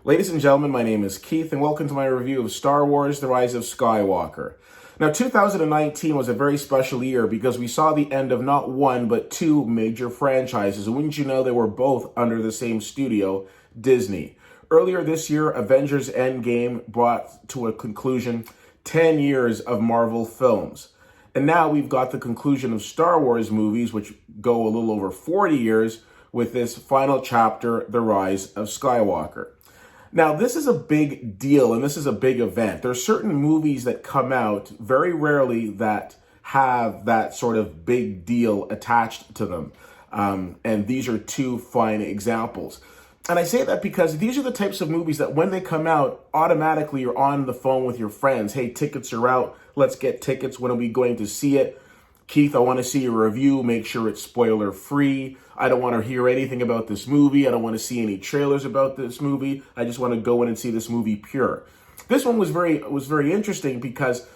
Ladies and gentlemen, my name is Keith, and welcome to my review of Star Wars: The Rise of Skywalker. Now, 2019 was a very special year because we saw the end of not one, but two major franchises, and wouldn't you know, they were both under the same studio, Disney. Earlier this year, Avengers Endgame brought to a conclusion 10 years of Marvel films. And now we've got the conclusion of Star Wars movies, which go a little over 40 years, with this final chapter, The Rise of Skywalker. Now, this is a big deal, and this is a big event. There are certain movies that come out very rarely that have that sort of big deal attached to them. And these are two fine examples. And I say that because these are the types of movies that when they come out, automatically you're on the phone with your friends. Hey, tickets are out. Let's get tickets. When are we going to see it? Keith, I want to see a review. Make sure it's spoiler free. I don't want to hear anything about this movie. I don't want to see any trailers about this movie. I just want to go in and see this movie pure. This one was very interesting because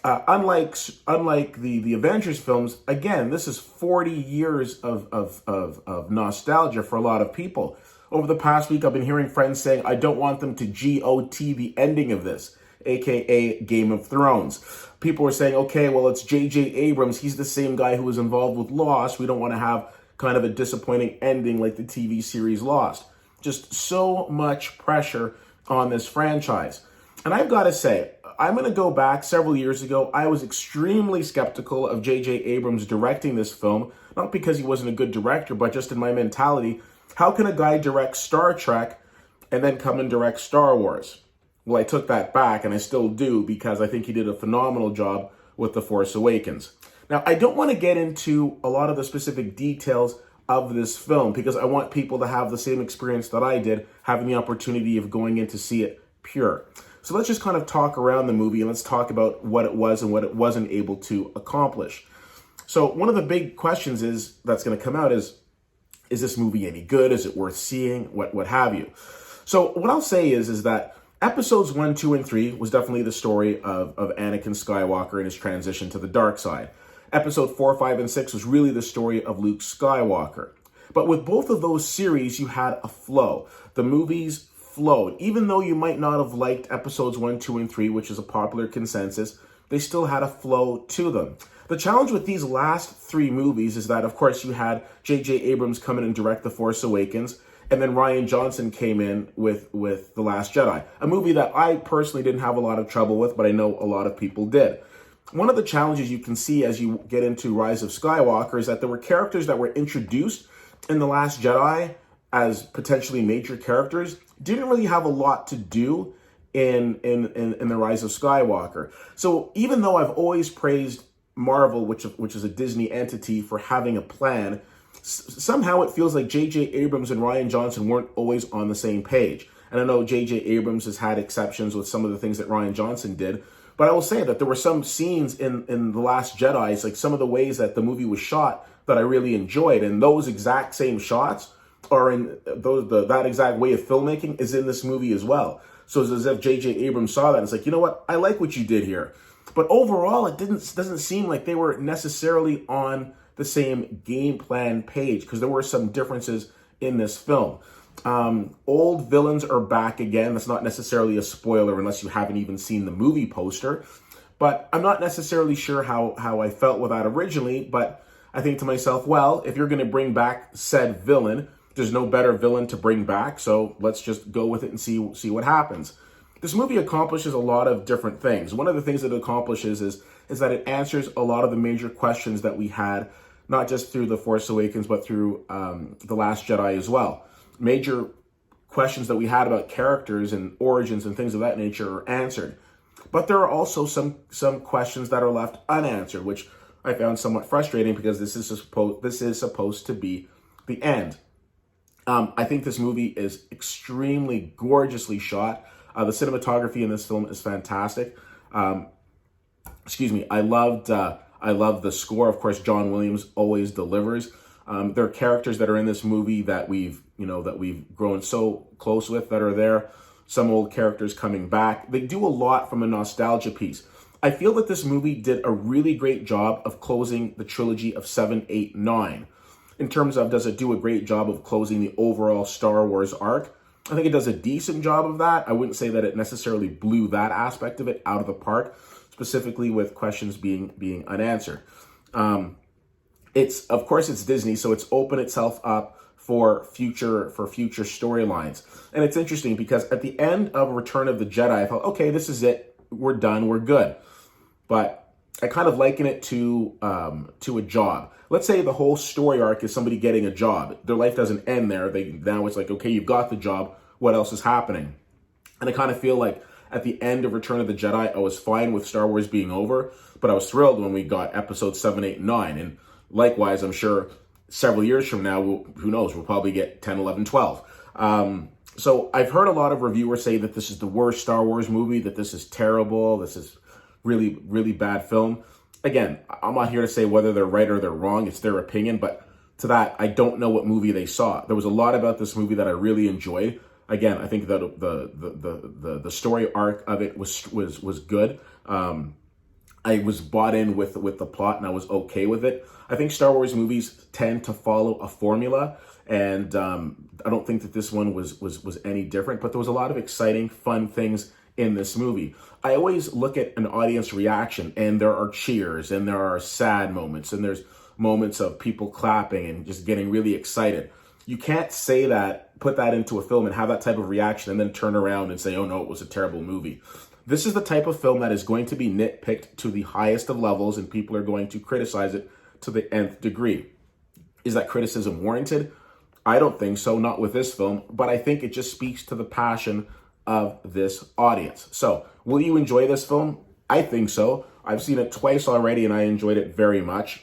unlike the Avengers films, again, this is 40 years of nostalgia for a lot of people. Over the past week, I've been hearing friends saying, I don't want them to GOT the ending of this, aka Game of Thrones. People were saying, okay, well, it's J.J. Abrams. He's the same guy who was involved with Lost. We don't want to have kind of a disappointing ending like the TV series Lost. Just so much pressure on this franchise. And I've got to say, I'm going to go back several years ago. I was extremely skeptical of J.J. Abrams directing this film, not because he wasn't a good director, but just in my mentality. How can a guy direct Star Trek and then come and direct Star Wars? Well, I took that back, and I still do, because I think he did a phenomenal job with The Force Awakens. Now, I don't want to get into a lot of the specific details of this film because I want people to have the same experience that I did, having the opportunity of going in to see it pure. So let's just kind of talk around the movie, and let's talk about what it was and what it wasn't able to accomplish. So one of the big questions that's going to come out is this movie any good? Is it worth seeing? What have you? So what I'll say is that episodes 1, 2, and 3 was definitely the story of Anakin Skywalker and his transition to the dark side. Episode 4, 5, and 6 was really the story of Luke Skywalker. But with both of those series, you had a flow. The movies flowed. Even though you might not have liked episodes 1, 2, and 3, which is a popular consensus, they still had a flow to them. The challenge with these last three movies is that, of course, you had J.J. Abrams come in and direct The Force Awakens, and then Rian Johnson came in with The Last Jedi, a movie that I personally didn't have a lot of trouble with, but I know a lot of people did. One of the challenges you can see as you get into Rise of Skywalker is that there were characters that were introduced in The Last Jedi as potentially major characters, didn't really have a lot to do in The Rise of Skywalker. So even though I've always praised Marvel, which is a Disney entity, for having a plan, somehow it feels like J.J. Abrams and Rian Johnson weren't always on the same page. And I know J.J. Abrams has had exceptions with some of the things that Rian Johnson did, but I will say that there were some scenes in The Last Jedi, it's like some of the ways that the movie was shot that I really enjoyed, and those exact same shots are in that exact way of filmmaking is in this movie as well. So it's as if J.J. Abrams saw that and it's like, you know what, I like what you did here. But overall, it doesn't seem like they were necessarily on the same game plan page, because there were some differences in this film. Old villains are back again. That's not necessarily a spoiler unless you haven't even seen the movie poster. But I'm not necessarily sure how I felt with that originally, but I think to myself, well, if you're going to bring back said villain, there's no better villain to bring back, so let's just go with it and see what happens. This movie accomplishes a lot of different things. One of the things that it accomplishes is that it answers a lot of the major questions that we had, not just through The Force Awakens, but through The Last Jedi as well. Major questions that we had about characters and origins and things of that nature are answered. But there are also some questions that are left unanswered, which I found somewhat frustrating because this is supposed to be the end. I think this movie is extremely gorgeously shot. The cinematography in this film is fantastic. I loved the score. Of course, John Williams always delivers. There are characters that are in this movie that we've grown so close with that are there. Some old characters coming back. They do a lot from a nostalgia piece. I feel that this movie did a really great job of closing the trilogy of 7, 8, 9. In terms of, does it do a great job of closing the overall Star Wars arc? I think it does a decent job of that. I wouldn't say that it necessarily blew that aspect of it out of the park, specifically with questions being unanswered. It's, of course, it's Disney, so it's opened itself up for future storylines. And it's interesting because at the end of Return of the Jedi, I thought, okay, this is it. We're done. We're good. But I kind of liken it to a job. Let's say the whole story arc is somebody getting a job. Their life doesn't end there. Now it's like, okay, you've got the job. What else is happening? And I kind of feel like at the end of Return of the Jedi, I was fine with Star Wars being over, but I was thrilled when we got episodes 7, 8, 9. And likewise, I'm sure several years from now, who knows, we'll probably get 10, 11, 12. So I've heard a lot of reviewers say that this is the worst Star Wars movie, that this is terrible, this is really, really bad film. Again, I'm not here to say whether they're right or they're wrong. It's their opinion. But to that, I don't know what movie they saw. There was a lot about this movie that I really enjoyed. Again, I think that the story arc of it was good. I was bought in with the plot, and I was okay with it. I think Star Wars movies tend to follow a formula, and I don't think that this one was any different. But there was a lot of exciting, fun things in this movie. I always look at an audience reaction, and there are cheers, and there are sad moments, and there's moments of people clapping and just getting really excited. You can't say that, put that into a film and have that type of reaction and then turn around and say, oh no, it was a terrible movie. This is the type of film that is going to be nitpicked to the highest of levels, and people are going to criticize it to the nth degree. Is that criticism warranted? I don't think so, not with this film, but I think it just speaks to the passion of this audience. So, will you enjoy this film? I think so. I've seen it twice already, and I enjoyed it very much.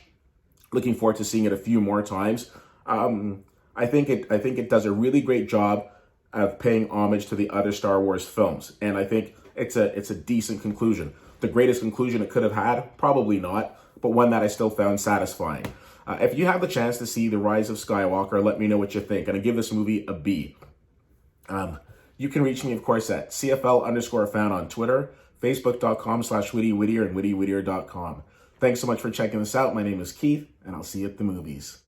Looking forward to seeing it a few more times. I think it does a really great job of paying homage to the other Star Wars films, and I think it's a decent conclusion. The greatest conclusion it could have had, probably not, but one that I still found satisfying. If you have the chance to see The Rise of Skywalker, let me know what you think, and I give this movie a B. You can reach me, of course, at CFL_fan on Twitter, Facebook.com/WittyWhittier, and WittyWhittier.com. Thanks so much for checking this out. My name is Keith, and I'll see you at the movies.